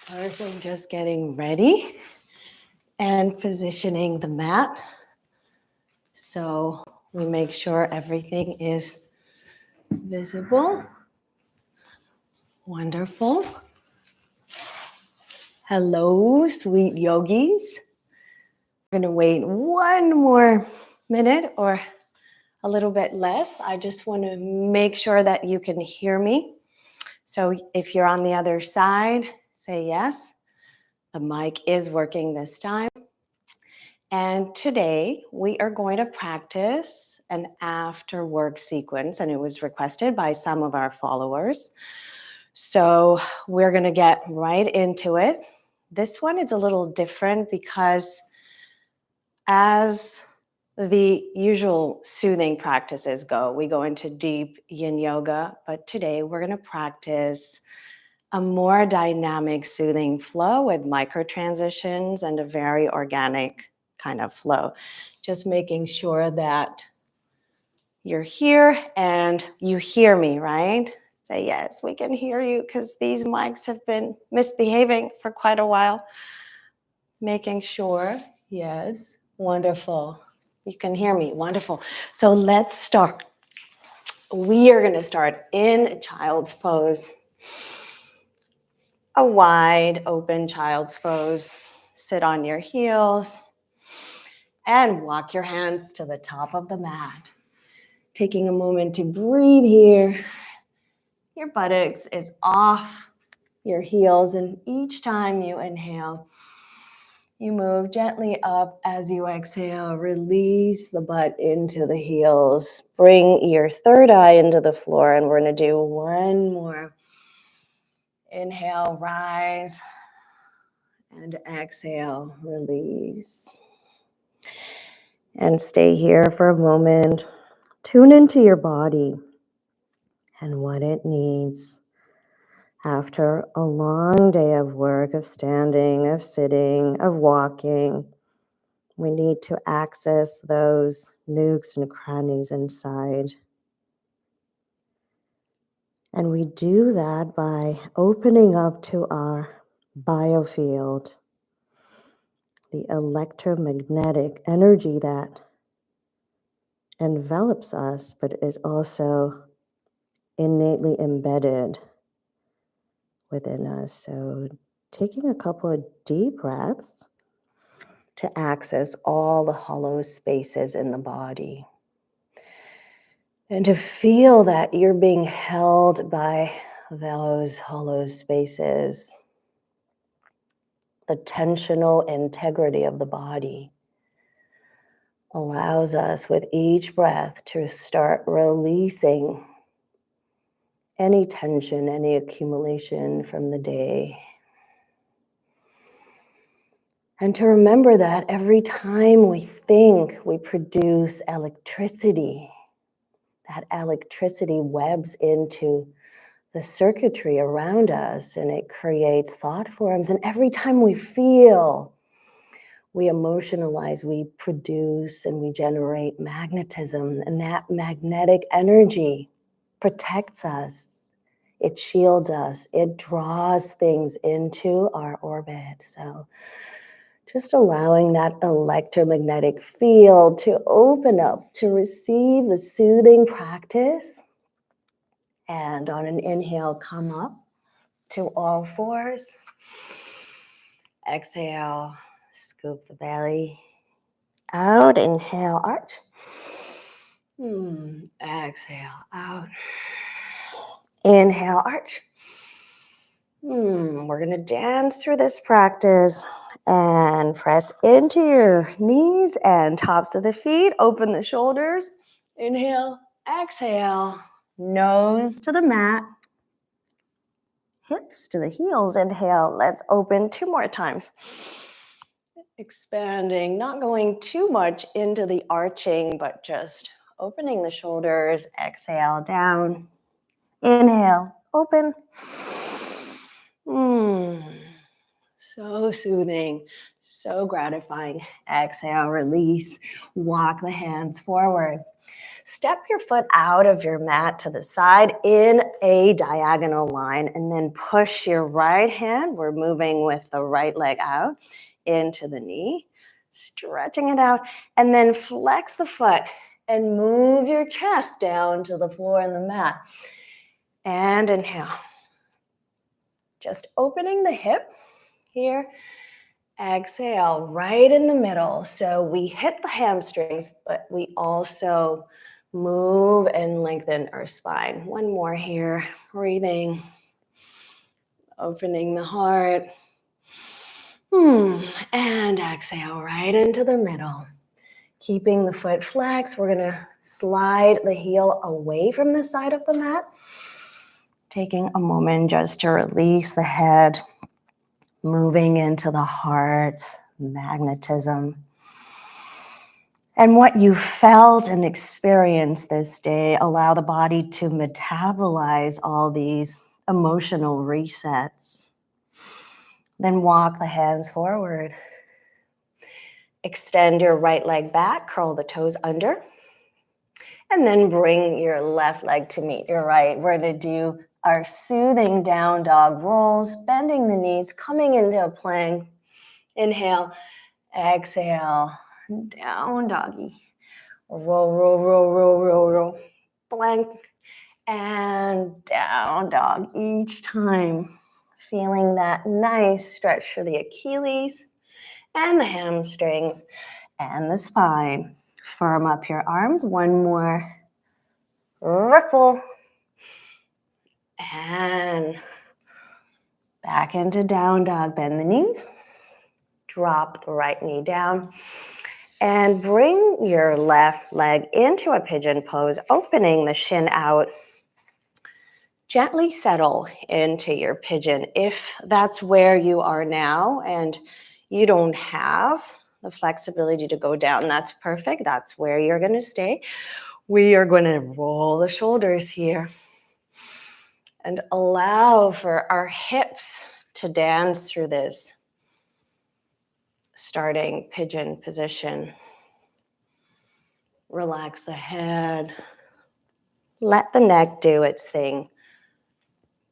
Perfect. Just getting ready and positioning the mat so we make sure everything is visible. Wonderful. Hello, sweet yogis. We're going to wait one more minute or a little bit less. I just want to make sure that you can hear me. So if you're on the other side, say yes. The mic is working this time. And today we are going to practice an after work sequence, and it was requested by some of our followers. So we're going to get right into it. This one is a little different because as the usual soothing practices go, we go into deep yin yoga, but today we're going to practice a more dynamic soothing flow with micro transitions and a very organic kind of flow. Just making sure that you're here and you hear me, right? Say yes, we can hear you because these mics have been misbehaving for quite a while. Making sure, yes, wonderful. You can hear me, wonderful. So let's start. We are gonna start in child's pose. A wide open child's pose. Sit on your heels and walk your hands to the top of the mat. Taking a moment to breathe here. Your buttocks is off your heels, and each time you inhale, you move gently up. As you exhale, release the butt into the heels. Bring your third eye into the floor, and we're going to do one more. Inhale, rise, and exhale, release. And stay here for a moment. Tune into your body and what it needs. After a long day of work, of standing, of sitting, of walking, we need to access those nooks and crannies inside. And we do that by opening up to our biofield, the electromagnetic energy that envelops us, but is also innately embedded within us. So taking a couple of deep breaths to access all the hollow spaces in the body. And to feel that you're being held by those hollow spaces. The tensional integrity of the body allows us with each breath to start releasing any tension, any accumulation from the day. And to remember that every time we think, we produce electricity. That electricity webs into the circuitry around us and it creates thought forms. And every time we feel, we emotionalize, we produce, and we generate magnetism. And that magnetic energy protects us. It shields us. It draws things into our orbit. So just allowing that electromagnetic field to open up to receive the soothing practice. And on an inhale, come up to all fours. Exhale, scoop the belly out. Inhale, arch. Exhale, out. Inhale, arch. We're going to dance through this practice and press into your knees and tops of the feet. Open the shoulders. Inhale, exhale, nose to the mat. Hips to the heels. Inhale, let's open 2 more times. Expanding, not going too much into the arching, but just opening the shoulders. Exhale, down. Inhale, open. So soothing, so gratifying. Exhale, release. Walk the hands forward. Step your foot out of your mat to the side in a diagonal line and then push your right hand. We're moving with the right leg out into the knee, stretching it out, and then flex the foot and move your chest down to the floor and the mat. And inhale. Just opening the hip here. Exhale, right in the middle. So we hit the hamstrings, but we also move and lengthen our spine. One more here. Breathing. Opening the heart. And exhale right into the middle. Keeping the foot flexed. We're going to slide the heel away from the side of the mat. Taking a moment just to release the head. Moving into the heart, magnetism. And what you felt and experienced this day, allow the body to metabolize all these emotional resets. Then walk the hands forward. Extend your right leg back, curl the toes under. And then bring your left leg to meet your right. We're going to do our soothing down dog rolls, bending the knees, coming into a plank. Inhale, exhale, down doggy. Roll, roll, roll, roll, roll, roll. Plank and down dog each time. Feeling that nice stretch for the Achilles and the hamstrings and the spine. Firm up your arms. One more. Ripple. And back into down dog. Bend the knees. Drop the right knee down. And bring your left leg into a pigeon pose, opening the shin out. Gently settle into your pigeon. If that's where you are now and you don't have the flexibility to go down, that's perfect. That's where you're going to stay. We are going to roll the shoulders here and allow for our hips to dance through this starting pigeon position. Relax the head. Let the neck do its thing.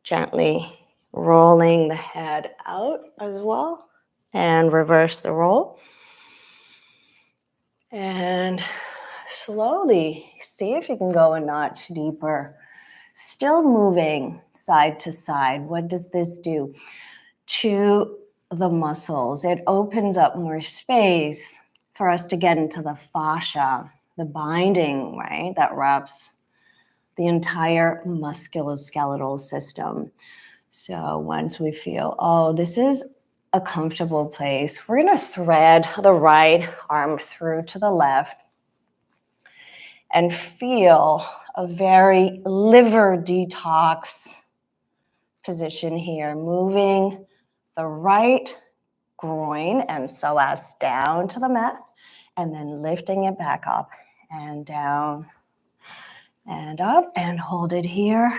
Gently rolling the head out as well. And reverse the roll. And slowly see if you can go a notch deeper. Still moving side to side. What does this do to the muscles? It opens up more space for us to get into the fascia, the binding, right, that wraps the entire musculoskeletal system. So once we feel, oh, this is a comfortable place, we're going to thread the right arm through to the left and feel a very liver detox position here, moving the right groin and psoas down to the mat and then lifting it back up and down and up and hold it here.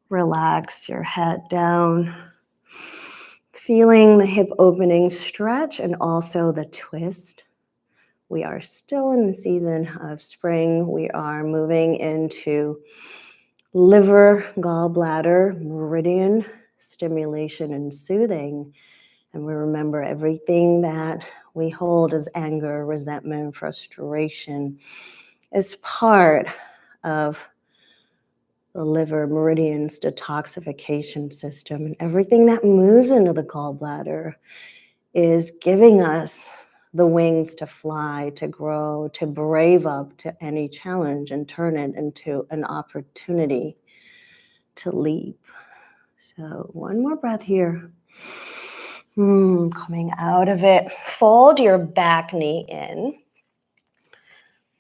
Relax your head down. Feeling the hip opening stretch and also the twist. We are still in the season of spring. We are moving into liver, gallbladder, meridian stimulation and soothing. And we remember everything that we hold as anger, resentment, frustration is part of the liver meridians detoxification system. And everything that moves into the gallbladder is giving us the wings to fly, to grow, to brave up to any challenge and turn it into an opportunity to leap. So one more breath here. Coming out of it. Fold your back knee in.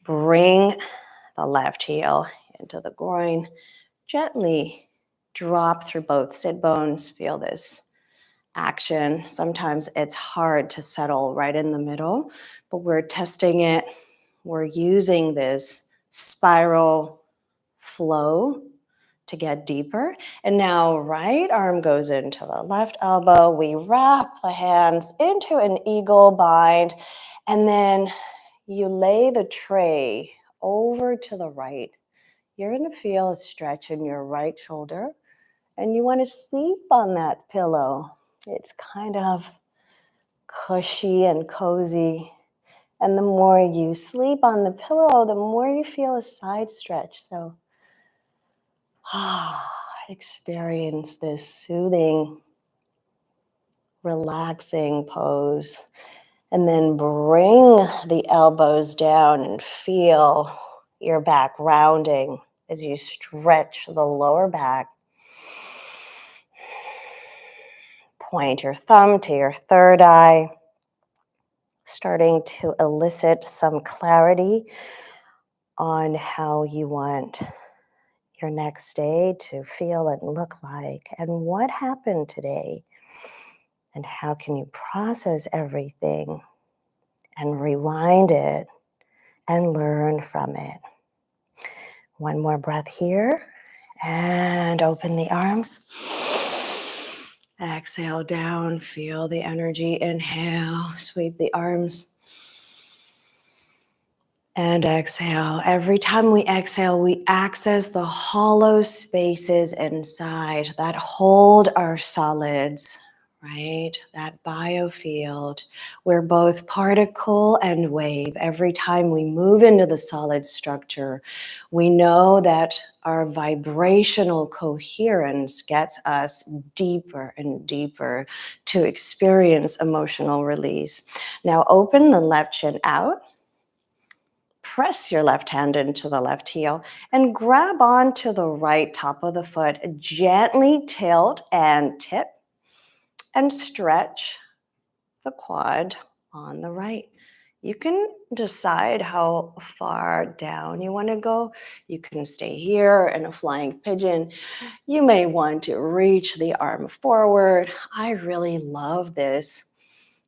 Bring the left heel into the groin. Gently drop through both sit bones. Feel this action. Sometimes it's hard to settle right in the middle, but we're testing it. We're using this spiral flow to get deeper. And now right arm goes into the left elbow. We wrap the hands into an eagle bind, and then you lay the tray over to the right. You're going to feel a stretch in your right shoulder, and you want to sleep on that pillow. It's kind of cushy and cozy. And the more you sleep on the pillow, the more you feel a side stretch. So experience this soothing, relaxing pose. And then bring the elbows down and feel your back rounding as you stretch the lower back. Point your thumb to your third eye, starting to elicit some clarity on how you want your next day to feel and look like, and what happened today, and how can you process everything and rewind it and learn from it. One more breath here, and open the arms. Exhale down, feel the energy. Inhale, sweep the arms. And exhale. Every time we exhale, we access the hollow spaces inside that hold our solids, right? That biofield. We're both particle and wave. Every time we move into the solid structure, we know that our vibrational coherence gets us deeper and deeper to experience emotional release. Now open the left shin out. Press your left hand into the left heel and grab onto the right top of the foot. Gently tilt and tip and stretch the quad on the right. You can decide how far down you want to go. You can stay here in a flying pigeon. You may want to reach the arm forward. I really love this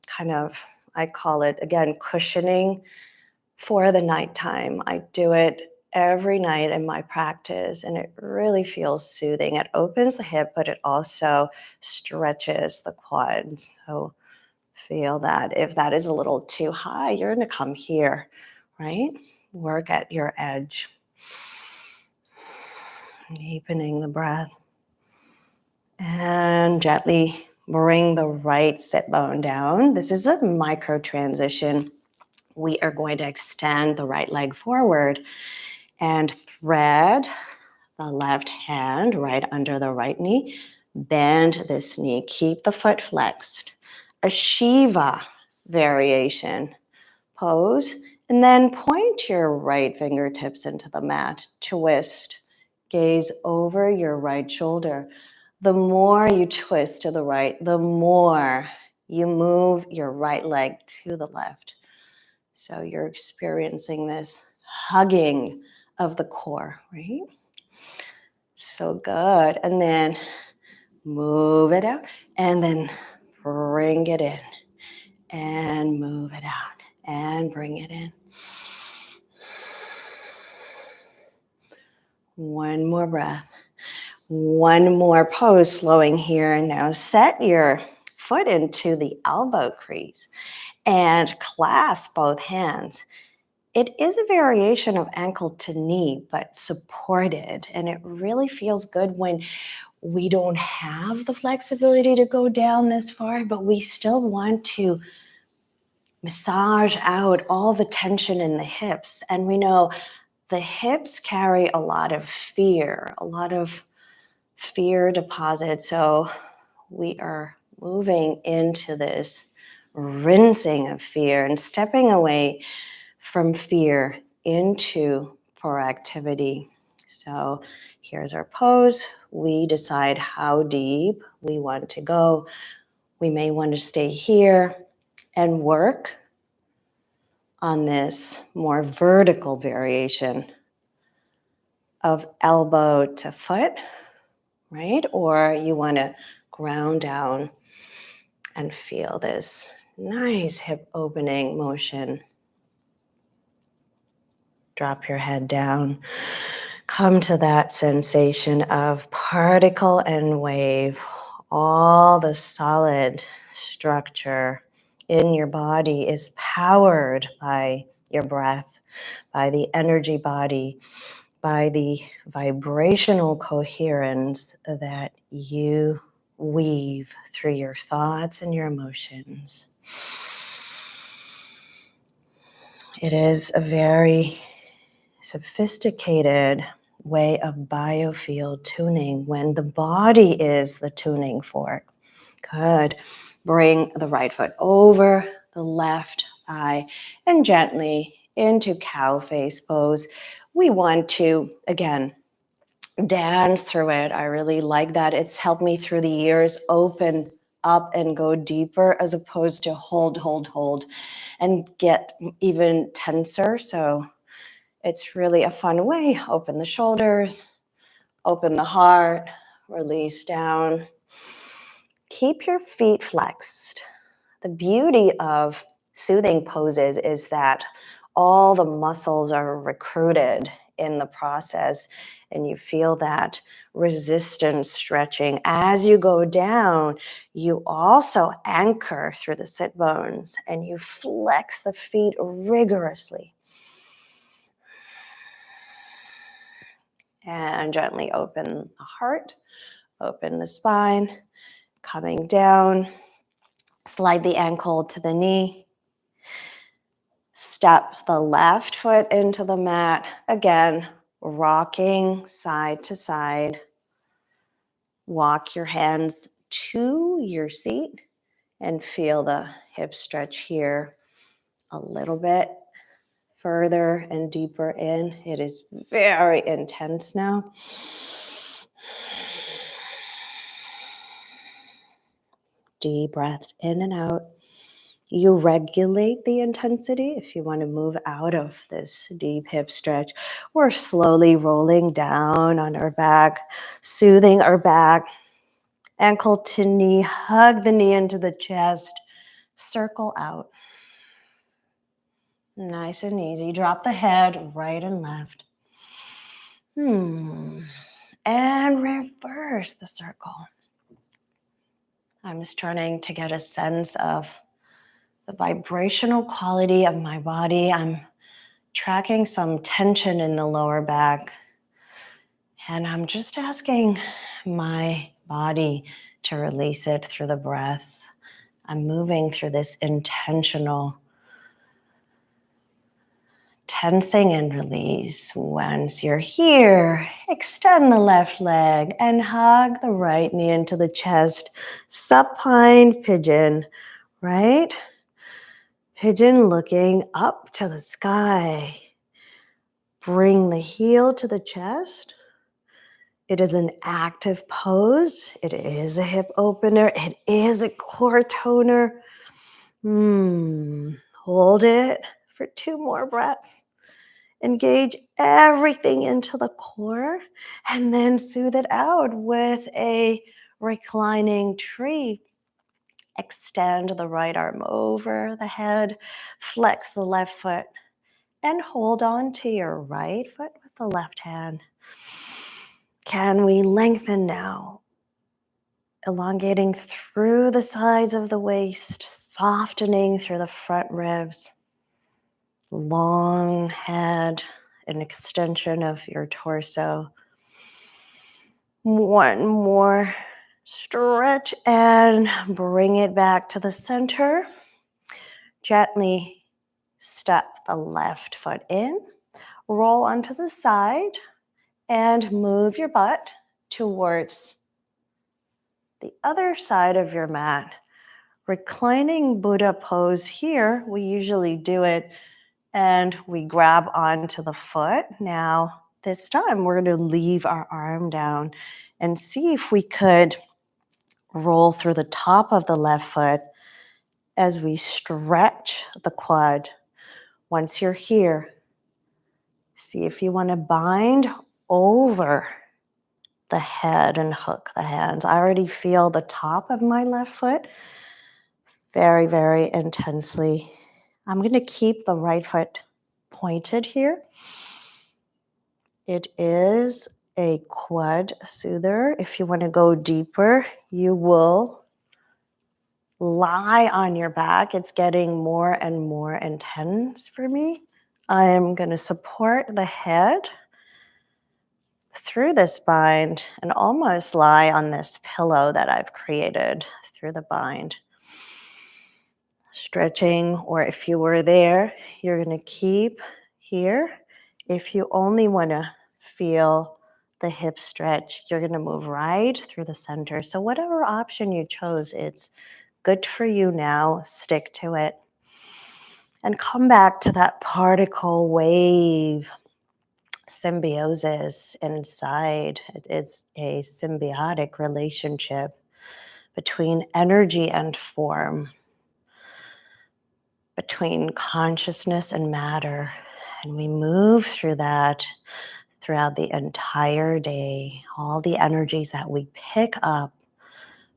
kind of, I call it, again, cushioning for the nighttime. I do it every night in my practice, and it really feels soothing. It opens the hip, but it also stretches the quads. So feel that. If that is a little too high, you're going to come here, right? Work at your edge. Deepening the breath. And gently bring the right sit bone down. This is a micro transition. We are going to extend the right leg forward and thread the left hand right under the right knee. Bend this knee. Keep the foot flexed. A Shiva variation pose. And then point your right fingertips into the mat. Twist. Gaze over your right shoulder. The more you twist to the right, the more you move your right leg to the left. So you're experiencing this hugging of the core, right? So good. And then move it out, and then bring it in, and move it out, and bring it in. One more breath. One more pose flowing here. And now set your foot into the elbow crease and clasp both hands. It is a variation of ankle to knee, but supported. And it really feels good when we don't have the flexibility to go down this far, but we still want to massage out all the tension in the hips. And we know the hips carry a lot of fear deposits. So we are moving into this rinsing of fear and stepping away from fear into proactivity. So here's our pose. We decide how deep we want to go. We may want to stay here and work on this more vertical variation of elbow to foot, right? Or you want to ground down and feel this nice hip opening motion. Drop your head down. Come to that sensation of particle and wave. All the solid structure in your body is powered by your breath, by the energy body, by the vibrational coherence that you weave through your thoughts and your emotions. It is a very sophisticated way of biofield tuning when the body is the tuning fork. Good. Bring the right foot over the left thigh and gently into cow face pose. We want to, again, dance through it. I really like that. It's helped me through the years open up and go deeper as opposed to hold, and get even tenser. So it's really a fun way. Open the shoulders, open the heart, release down. Keep your feet flexed. The beauty of soothing poses is that all the muscles are recruited in the process, and you feel that resistance stretching. As you go down, you also anchor through the sit bones and you flex the feet rigorously. And gently open the heart, open the spine, coming down. Slide the ankle to the knee. Step the left foot into the mat. Again, rocking side to side. Walk your hands to your seat and feel the hip stretch here a little bit further and deeper in. It is very intense now. Deep breaths in and out. You regulate the intensity if you want to move out of this deep hip stretch. We're slowly rolling down on our back, soothing our back. Ankle to knee, hug the knee into the chest, circle out. Nice and easy. Drop the head right and left. And reverse the circle. I'm starting to get a sense of the vibrational quality of my body. I'm tracking some tension in the lower back. And I'm just asking my body to release it through the breath. I'm moving through this intentional tensing and release. Once you're here, extend the left leg and hug the right knee into the chest. Supine pigeon, right? Pigeon looking up to the sky. Bring the heel to the chest. It is an active pose. It is a hip opener. It is a core toner. Hold it for 2 more breaths. Engage everything into the core and then soothe it out with a reclining tree. Extend the right arm over the head, flex the left foot, and hold on to your right foot with the left hand. Can we lengthen now? Elongating through the sides of the waist, softening through the front ribs. Long head, an extension of your torso. One more stretch and bring it back to the center. Gently step the left foot in, roll onto the side, and move your butt towards the other side of your mat. Reclining Buddha pose here, we usually do it and we grab onto the foot. Now, this time we're going to leave our arm down and see if we could roll through the top of the left foot as we stretch the quad. Once you're here, see if you want to bind over the head and hook the hands. I already feel the top of my left foot very, very intensely. I'm going to keep the right foot pointed here. It is a quad soother. If you want to go deeper, you will lie on your back. It's getting more and more intense for me. I am going to support the head through this bind and almost lie on this pillow that I've created through the bind. Stretching, or if you were there, you're going to keep here. If you only want to feel the hip stretch, you're going to move right through the center. So whatever option you chose, it's good for you now. Stick to it. And come back to that particle wave symbiosis inside. It is a symbiotic relationship between energy and form, between consciousness and matter. And we move through that throughout the entire day. All the energies that we pick up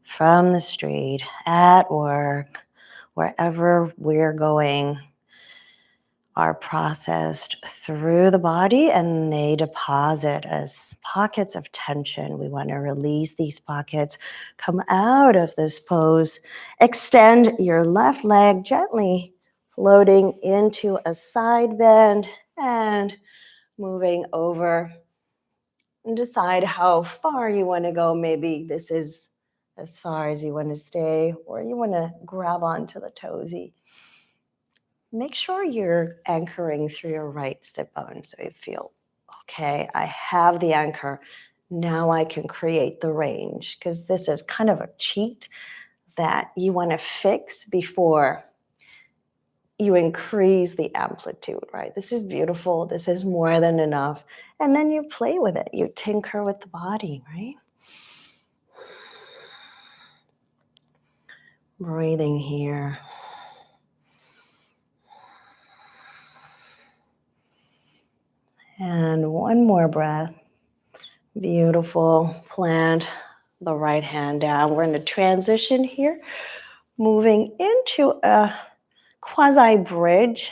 from the street, at work, wherever we're going, are processed through the body and they deposit as pockets of tension. We want to release these pockets, come out of this pose, extend your left leg gently, floating into a side bend and moving over. And decide how far you want to go. Maybe this is as far as you want to stay, or you want to grab onto the toesy. Make sure you're anchoring through your right sit bone so you feel, okay, I have the anchor. Now I can create the range, because this is kind of a cheat that you want to fix before you increase the amplitude, right? This is beautiful. This is more than enough. And then you play with it. You tinker with the body, right? Breathing here. And one more breath. Beautiful. Plant the right hand down. We're going to transition here, moving into a quasi bridge.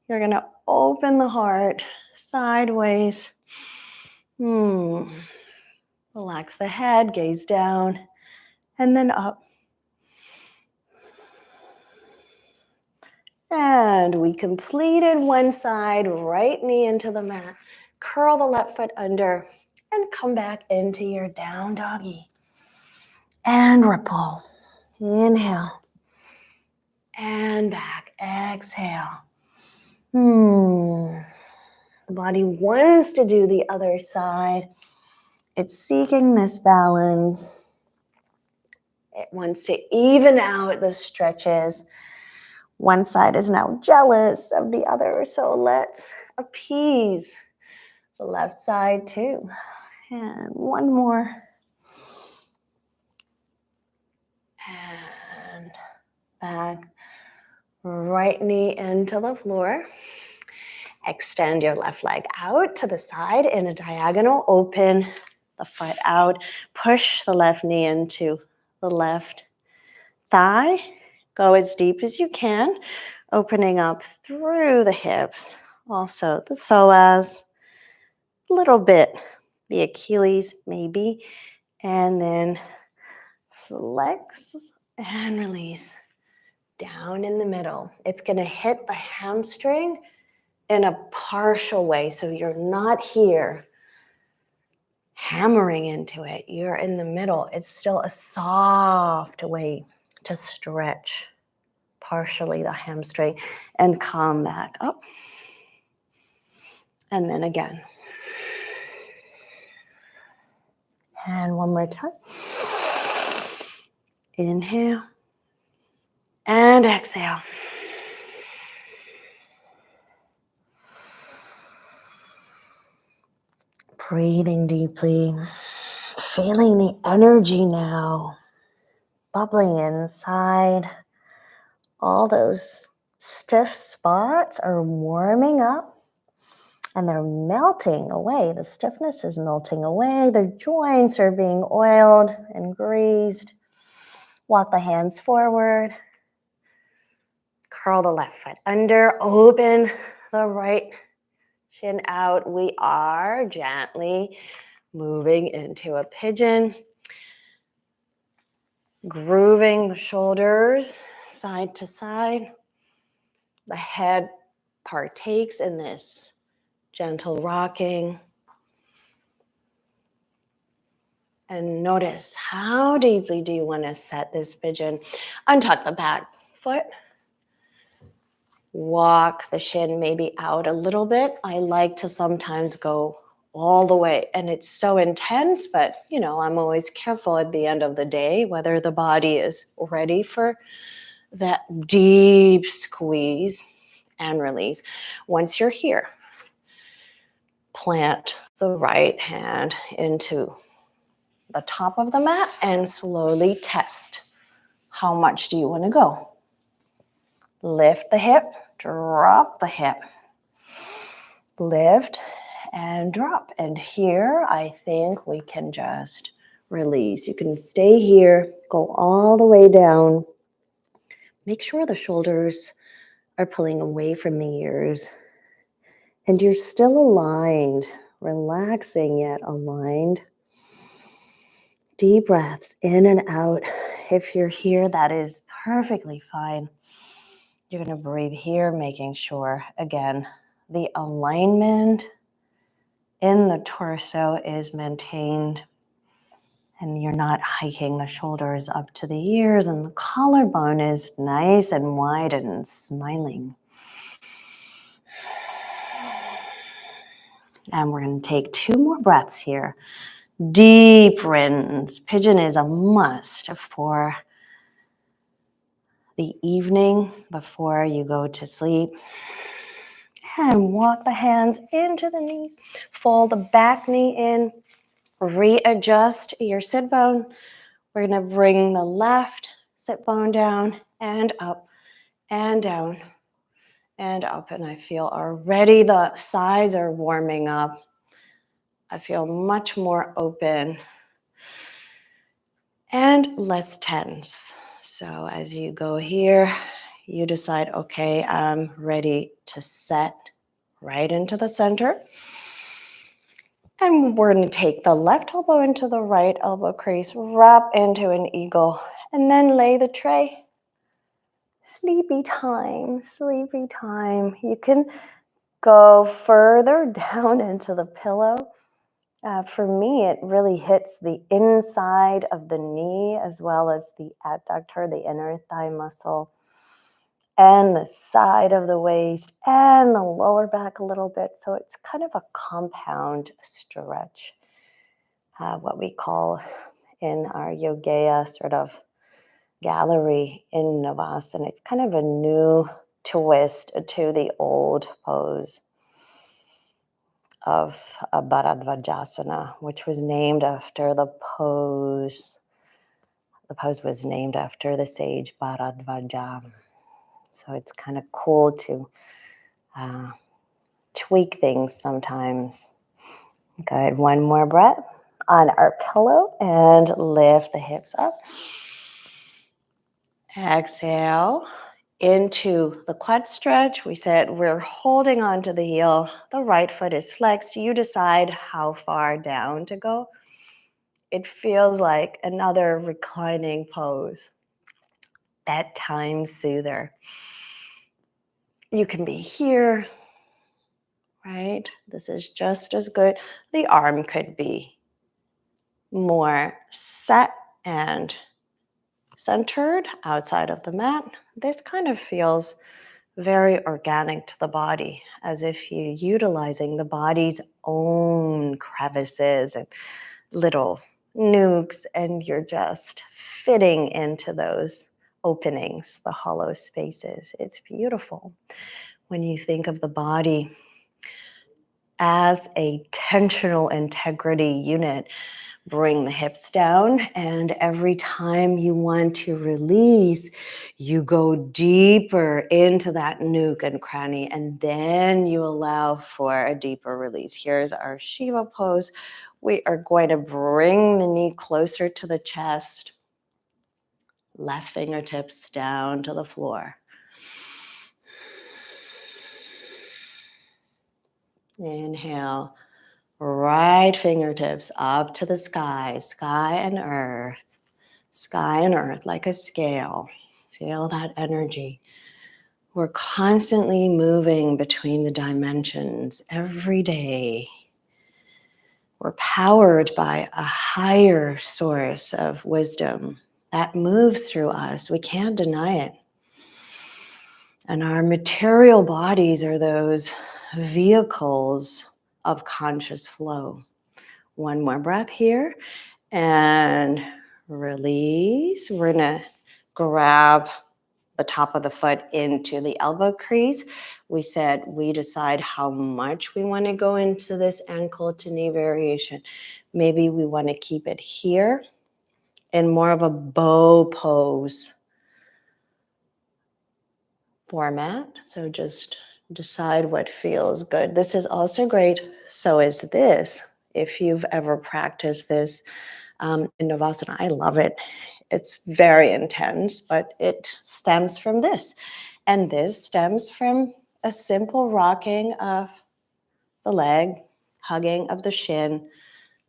You're going to open the heart sideways. Relax the head, gaze down, and then up. And we completed one side, right knee into the mat. Curl the left foot under and come back into your down doggy. And ripple. Inhale. And back. Exhale. The body wants to do the other side. It's seeking this balance. It wants to even out the stretches. One side is now jealous of the other, so let's appease the left side too. And one more. And back. Right knee into the floor. Extend your left leg out to the side in a diagonal. Open the foot out. Push the left knee into the left thigh. Go as deep as you can, opening up through the hips. Also the psoas, a little bit, the Achilles maybe, and then flex and release down in the middle. It's going to hit the hamstring in a partial way, so you're not here hammering into it. You're in the middle. It's still a soft way to stretch partially the hamstring and come back up. And then again. And one more time. Inhale. And exhale. Breathing deeply. Feeling the energy now bubbling inside. All those stiff spots are warming up and they're melting away. The stiffness is melting away. The joints are being oiled and greased. Walk the hands forward. Curl the left foot under. Open the right Chin out. We are gently moving into a pigeon. Grooving the shoulders side to side. The head partakes in this gentle rocking. And notice, how deeply do you want to set this pigeon? Untuck the back foot. Walk the shin maybe out a little bit. I like to sometimes go all the way, and it's so intense, but I'm always careful at the end of the day whether the body is ready for that deep squeeze and release. Once you're here, plant the right hand into the top of the mat and slowly test. How much do you want to go? Lift the hip, drop the hip. Lift and drop. And here, I think we can just release. You can stay here, go all the way down. Make sure the shoulders are pulling away from the ears. And you're still aligned, relaxing yet aligned. Deep breaths in and out. If you're here, that is perfectly fine. You're going to breathe here, making sure, again, the alignment in the torso is maintained. And you're not hiking the shoulders up to the ears, and the collarbone is nice and wide and smiling. And we're going to take 2 more breaths here. Deep rinse. Pigeon is a must for the evening before you go to sleep. And walk the hands into the knees. Fold the back knee in. Readjust your sit bone. We're going to bring the left sit bone down and up and down and up. And I feel already the sides are warming up. I feel much more open and less tense. So as you go here, you decide, okay, I'm ready to set right into the center. And we're going to take the left elbow into the right elbow crease, wrap into an eagle, and then lay the tray. Sleepy time, sleepy time. You can go further down into the pillow. For me, it really hits the inside of the knee as well as the adductor, the inner thigh muscle, and the side of the waist and the lower back a little bit. So it's kind of a compound stretch, what we call in our Yogeya sort of gallery in Navasana. It's kind of a new twist to the old pose of Bharadvajasana, which was named after the pose. The pose was named after the sage Bharadvaja. So it's kind of cool to tweak things sometimes. Good. One more breath on our pillow and lift the hips up. Exhale into the quad stretch. We said we're holding on to the heel. The right foot is flexed. You decide how far down to go. It feels like another reclining pose. Bedtime soother. You can be here, right? This is just as good. The arm could be more set and centered outside of the mat. This kind of feels very organic to the body, as if you're utilizing the body's own crevices and little nooks, and you're just fitting into those openings, the hollow spaces. It's beautiful when you think of the body as a tensional integrity unit. Bring the hips down, and every time you want to release, you go deeper into that nuke and cranny, and then you allow for a deeper release. Here's our Shiva pose. We are going to bring the knee closer to the chest, left fingertips down to the floor. Inhale, right fingertips up to the sky, sky and earth like a scale. Feel that energy. We're constantly moving between the dimensions every day. We're powered by a higher source of wisdom that moves through us. We can't deny it. And our material bodies are those vehicles of conscious flow. One more breath here and release. We're gonna grab the top of the foot into the elbow crease. We said we decide how much we want to go into this ankle to knee variation. Maybe we want to keep it here in more of a bow pose format. So just decide what feels good. This is also great. So is this. If you've ever practiced this in Navasana, I love it. It's very intense, but it stems from this. And this stems from a simple rocking of the leg, hugging of the shin.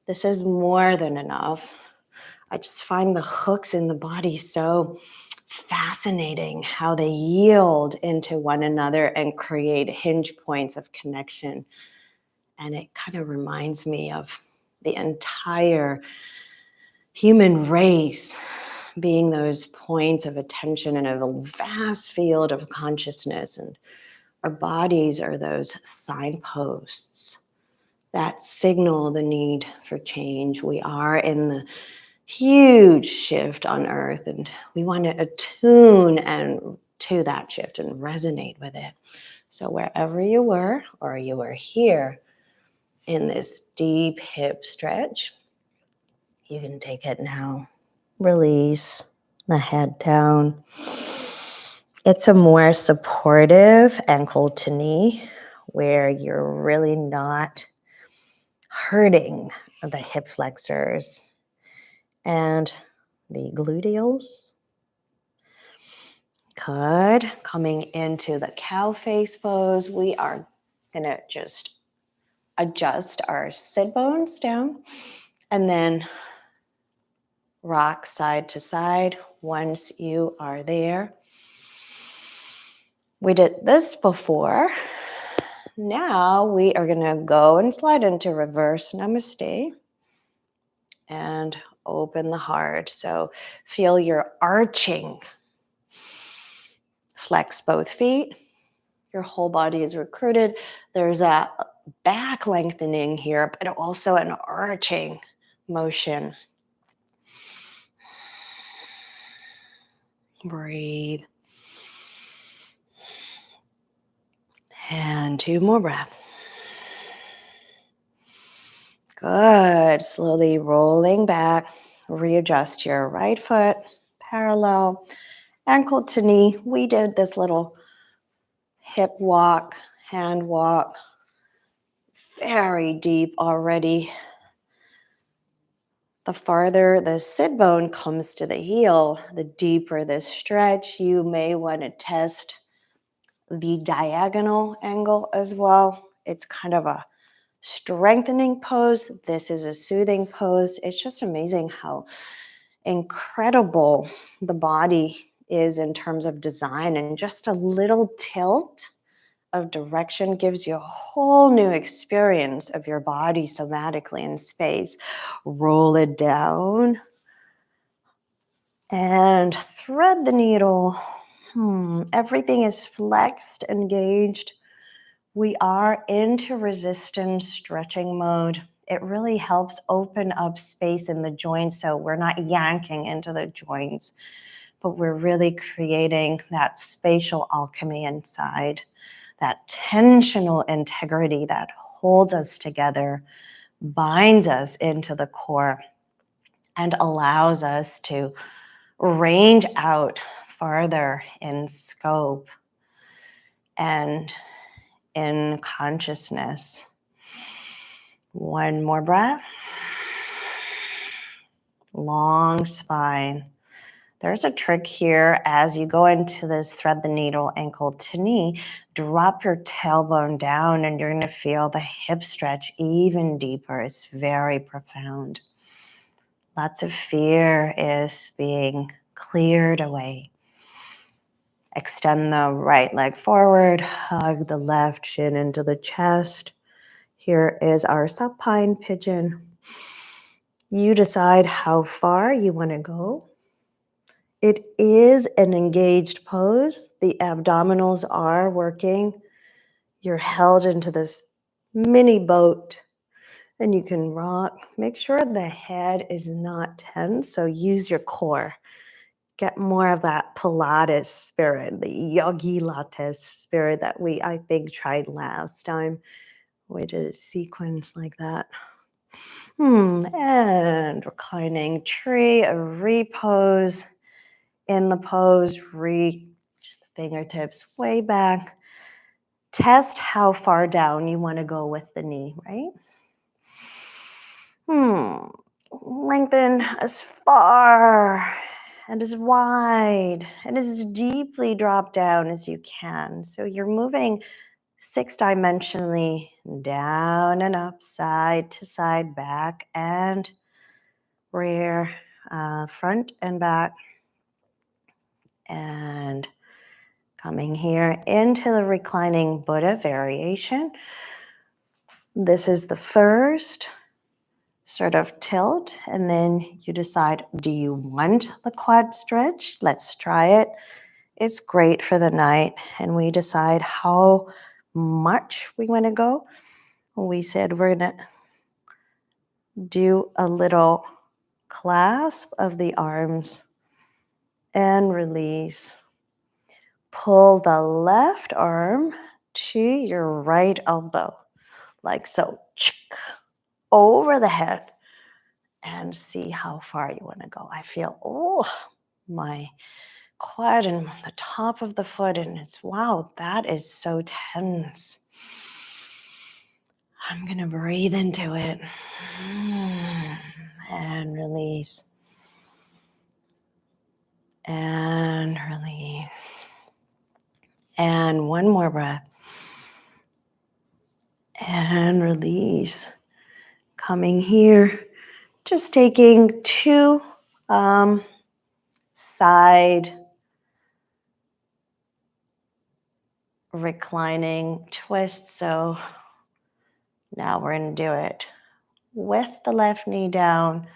This is more than enough. I just find the hooks in the body so fascinating, how they yield into one another and create hinge points of connection. And it kind of reminds me of the entire human race being those points of attention in a vast field of consciousness. And our bodies are those signposts that signal the need for change. We are in the huge shift on earth, and we want to attune and to that shift and resonate with it. So wherever you were, or you were here in this deep hip stretch, you can take it now. Release the head down. It's a more supportive ankle to knee where you're really not hurting the hip flexors and the gluteals. Good. Coming into the cow face pose, we are gonna just adjust our sit bones down and then rock side to side once you are there. We did this before. Now we are gonna go and slide into reverse namaste and open the heart. So feel your arching. Flex both feet. Your whole body is recruited. There's a back lengthening here, but also an arching motion. Breathe. And 2 more breaths. Good. Slowly rolling back. Readjust your right foot parallel, ankle to knee. We did this little hip walk, hand walk. Very deep already. The farther the sit bone comes to the heel, the deeper this stretch. You may want to test the diagonal angle as well. It's kind of a strengthening pose. This is a soothing pose. It's just amazing how incredible the body is in terms of design, and just a little tilt of direction gives you a whole new experience of your body somatically in space. Roll it down and thread the needle. Everything is flexed, engaged. We are into resistance stretching mode. It really helps open up space in the joints so we're not yanking into the joints, but we're really creating that spatial alchemy inside, that tensional integrity that holds us together, binds us into the core, and allows us to range out farther in scope and in consciousness. One more breath. Long spine. there's a trick here. As you go into this thread the needle ankle to knee, drop your tailbone down and you're going to feel the hip stretch even deeper. It's very profound. Lots of fear is being cleared away. Extend the right leg forward, hug the left shin into the chest. Here is our supine pigeon. You decide how far you want to go. It is an engaged pose. The abdominals are working. You're held into this mini boat and you can rock. Make sure the head is not tense, so use your core. Get more of that Pilates spirit, the yogi lattes spirit that we, I think, tried last time. We did a sequence like that. And reclining tree, a repose. In the pose, reach the fingertips way back. Test how far down you want to go with the knee, right? Lengthen as far and as wide and as deeply drop down as you can. So you're moving 6-dimensionally down and up, side to side, back and rear, front and back. And coming here into the reclining Buddha variation. This is the first sort of tilt, and then you decide, do you want the quad stretch? Let's try it. It's great for the night, and we decide how much we want to go. We said we're going to do a little clasp of the arms and release. Pull the left arm to your right elbow, like so, over the head, and see how far you want to go. I feel, my quad and the top of the foot, and it's, wow, that is so tense. I'm going to breathe into it and release and release. And one more breath. And release. Coming here, just taking 2 side reclining twists. So now we're going to do it with the left knee down.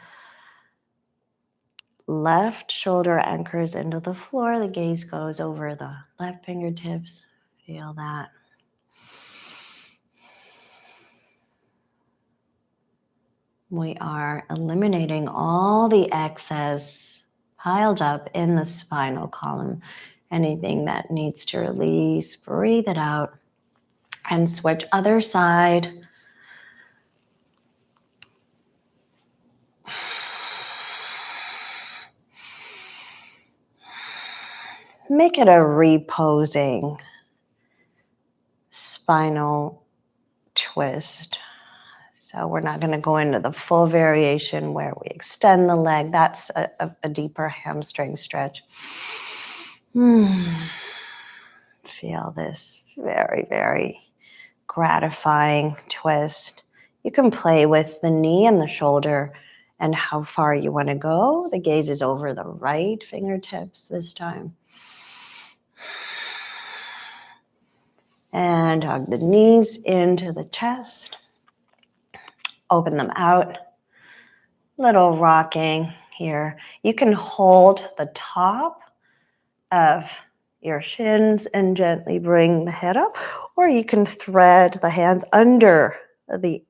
Left shoulder anchors into the floor. The gaze goes over the left fingertips. Feel that. We are eliminating all the excess piled up in the spinal column. Anything that needs to release, breathe it out. And switch other side. Make it a reposing spinal twist. So we're not going to go into the full variation where we extend the leg. That's a deeper hamstring stretch. Feel this very, very gratifying twist. You can play with the knee and the shoulder and how far you want to go. The gaze is over the right fingertips this time. And hug the knees into the chest. Open them out. Little rocking here. You can hold the top of your shins and gently bring the head up, or you can thread the hands under the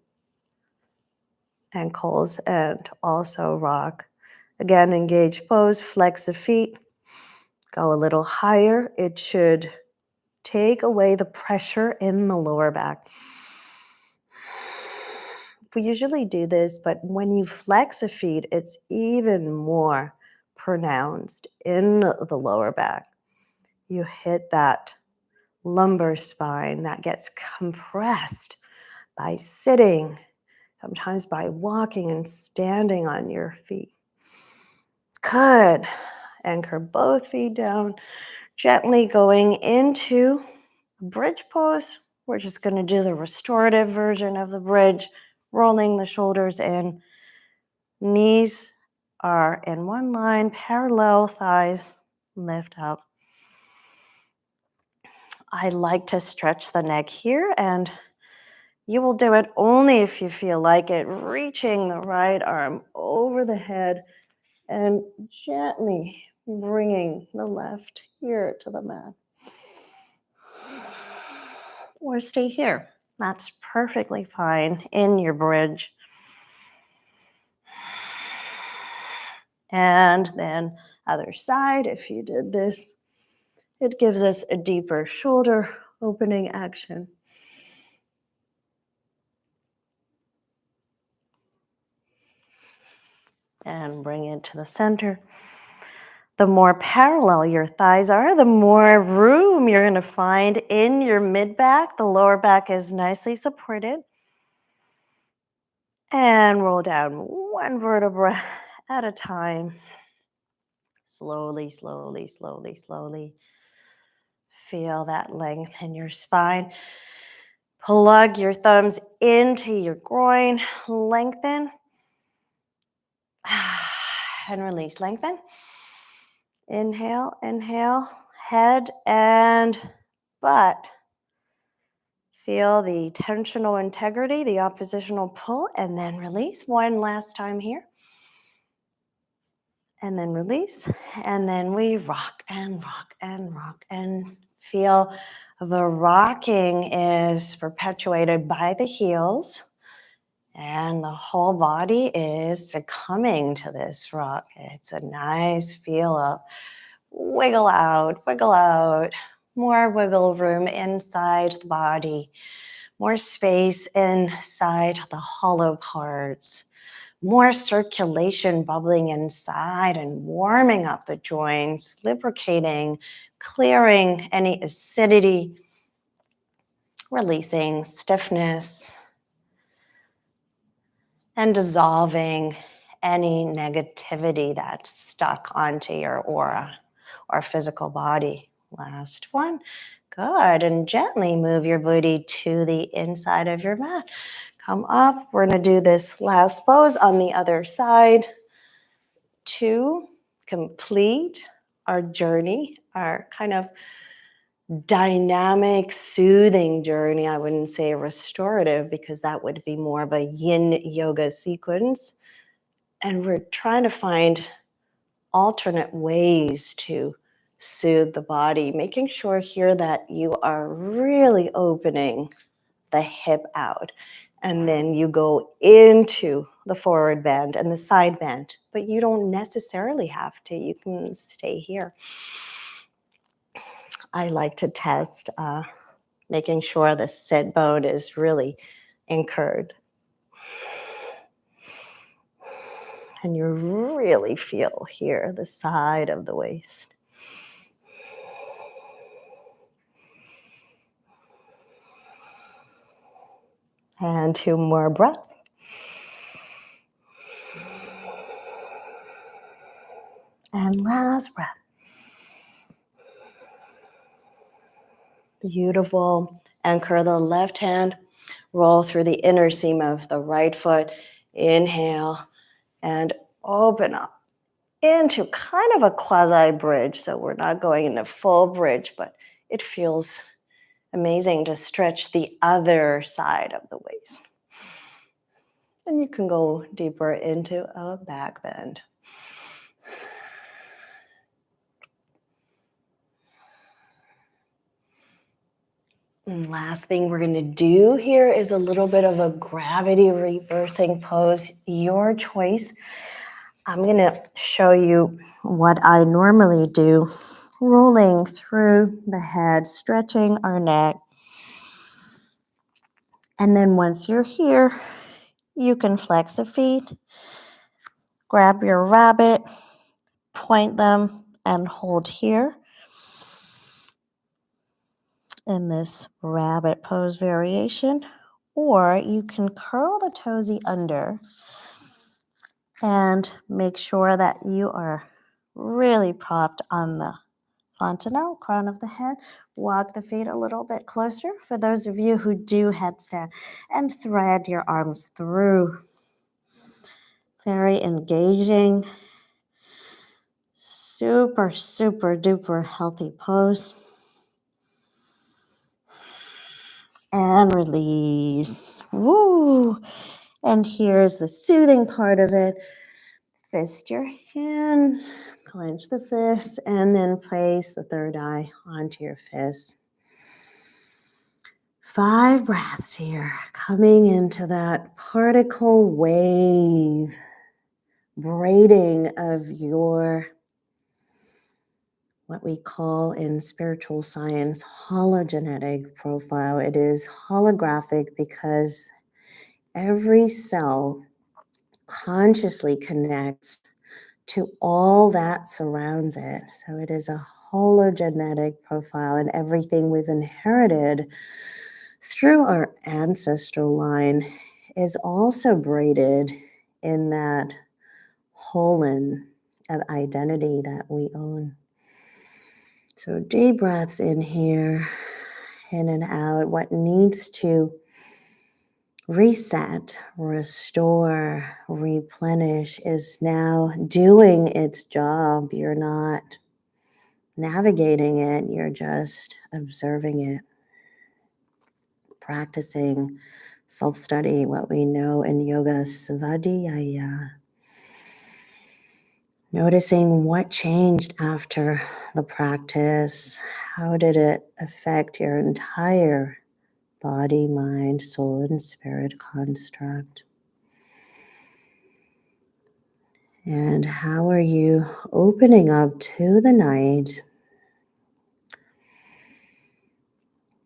ankles and also rock. Again, engage pose, flex the feet, go a little higher. It should take away the pressure in the lower back. We usually do this, but when you flex the feet, it's even more pronounced in the lower back. You hit that lumbar spine that gets compressed by sitting, sometimes by walking and standing on your feet. Good. Anchor both feet down. Gently going into bridge pose. We're just going to do the restorative version of the bridge, rolling the shoulders in. Knees are in one line, parallel, thighs lift up. I like to stretch the neck here, and you will do it only if you feel like it, reaching the right arm over the head and gently bringing the left ear to the mat. Or stay here. That's perfectly fine in your bridge. And then other side, if you did this, it gives us a deeper shoulder opening action. And bring it to the center. The more parallel your thighs are, the more room you're going to find in your mid-back. The lower back is nicely supported. And roll down one vertebra at a time. Slowly, slowly, slowly, slowly. Feel that length in your spine. Plug your thumbs into your groin. Lengthen. And release. Lengthen. Inhale, inhale. Head and butt. Feel the tensional integrity, the oppositional pull, and then release. One last time here. And then release. And then we rock and rock and rock and feel the rocking is perpetuated by the heels. And the whole body is succumbing to this rock. It's a nice feel of wiggle out, more wiggle room inside the body, more space inside the hollow parts, more circulation bubbling inside and warming up the joints, lubricating, clearing any acidity, releasing stiffness, and dissolving any negativity that's stuck onto your aura or physical body. Last one. Good. And gently move your booty to the inside of your mat. Come up. We're going to do this last pose on the other side to complete our journey, our kind of dynamic, soothing journey. I wouldn't say restorative because that would be more of a yin yoga sequence. And we're trying to find alternate ways to soothe the body, making sure here that you are really opening the hip out. And then you go into the forward bend and the side bend, but you don't necessarily have to. You can stay here. I like to test making sure the sit bone is really anchored. And you really feel here the side of the waist. And 2 more breaths. And last breath. Beautiful. Anchor the left hand. Roll through the inner seam of the right foot. Inhale and open up into kind of a quasi bridge. So we're not going into full bridge, but it feels amazing to stretch the other side of the waist. And you can go deeper into a back bend. And last thing we're going to do here is a little bit of a gravity reversing pose, your choice. I'm going to show you what I normally do, rolling through the head, stretching our neck. And then once you're here, you can flex the feet, grab your rabbit, point them, and hold here in this rabbit pose variation. Or you can curl the toesy under and make sure that you are really propped on the fontanelle, crown of the head. Walk the feet a little bit closer for those of you who do headstand, and thread your arms through. Very engaging, super, super duper healthy pose. And release. Woo! And here's the soothing part of it. Fist your hands, clench the fists, and then place the third eye onto your fist. 5 breaths here, coming into that particle wave, braiding of your, what we call in spiritual science, hologenetic profile. It is holographic because every cell consciously connects to all that surrounds it. So it is a hologenetic profile, and everything we've inherited through our ancestral line is also braided in that holon of identity that we own. So deep breaths in here, in and out. What needs to reset, restore, replenish is now doing its job. You're not navigating it, you're just observing it. Practicing self-study, what we know in yoga, svadhyaya. Noticing what changed after the practice. How did it affect your entire body, mind, soul, and spirit construct? And how are you opening up to the night?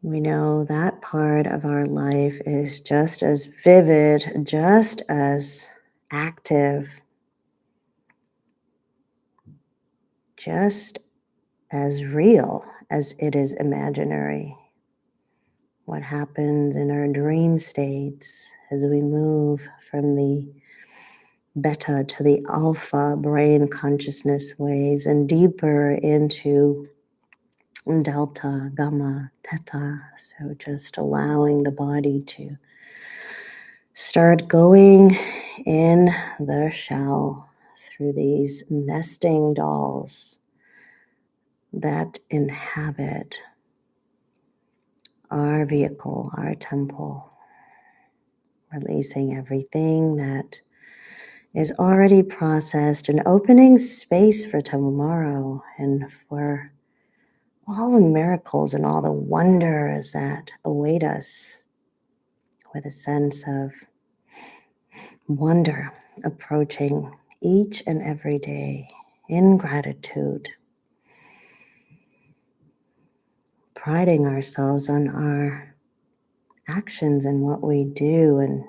We know that part of our life is just as vivid, just as active, just as real as it is imaginary. What happens in our dream states as we move from the beta to the alpha brain consciousness waves and deeper into delta, gamma, theta. So just allowing the body to start going in the shell through these nesting dolls that inhabit our vehicle, our temple, releasing everything that is already processed and opening space for tomorrow and for all the miracles and all the wonders that await us, with a sense of wonder approaching each and every day in gratitude, priding ourselves on our actions and what we do, and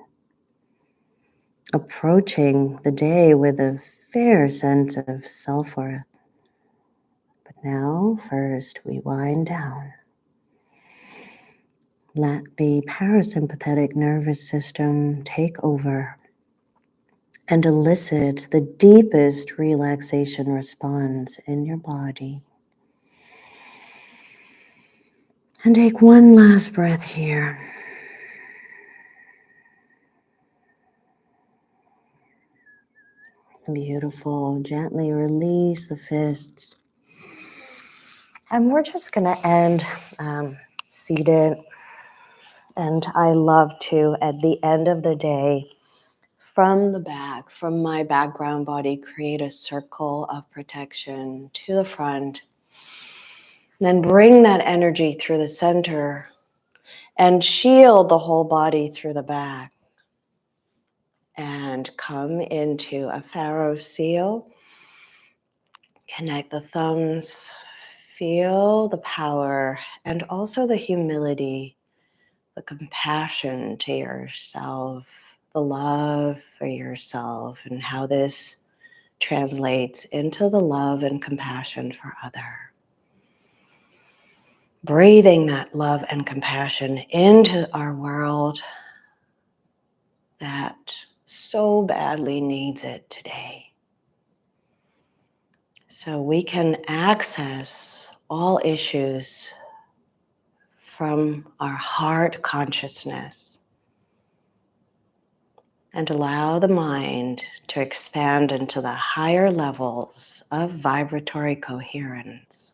approaching the day with a fair sense of self-worth. But now, first, we wind down. Let the parasympathetic nervous system take over and elicit the deepest relaxation response in your body. And take one last breath here. Beautiful. Gently release the fists. And we're just going to end seated. And I love to, at the end of the day, from the back, from my background body, create a circle of protection to the front. Then bring that energy through the center and shield the whole body through the back. And come into a pharaoh seal. Connect the thumbs. Feel the power and also the humility, the compassion to yourself, the love for yourself, and how this translates into the love and compassion for other. Breathing that love and compassion into our world that so badly needs it today. So we can access all issues from our heart consciousness and allow the mind to expand into the higher levels of vibratory coherence.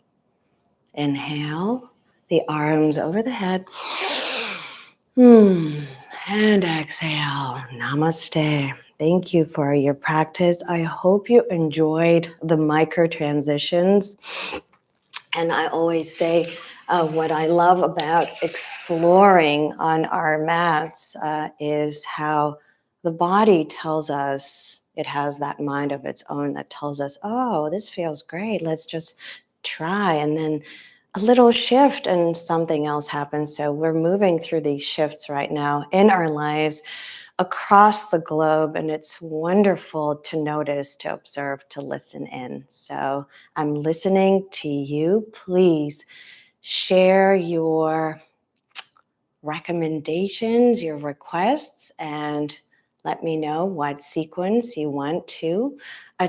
Inhale, the arms over the head. And exhale, namaste. Thank you for your practice. I hope you enjoyed the micro transitions. And I always say what I love about exploring on our mats is how the body tells us, it has that mind of its own that tells us, oh, this feels great. Let's just try. And then a little shift and something else happens. So we're moving through these shifts right now in our lives across the globe, and it's wonderful to notice, to observe, to listen in. So I'm listening to you. Please share your recommendations, your requests, and let me know what sequence you want to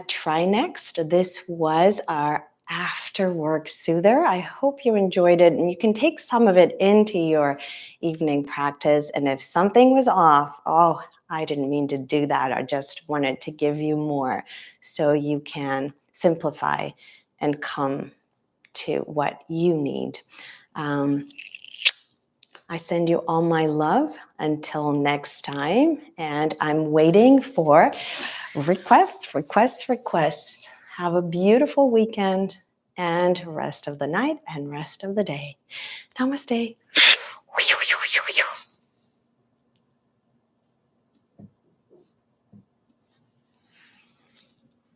try next. This was our after work soother. I hope you enjoyed it, and you can take some of it into your evening practice. And if something was off, oh, I didn't mean to do that. I just wanted to give you more so you can simplify and come to what you need. I send you all my love until next time, and I'm waiting for requests. Have a beautiful weekend and rest of the night and rest of the day. Namaste.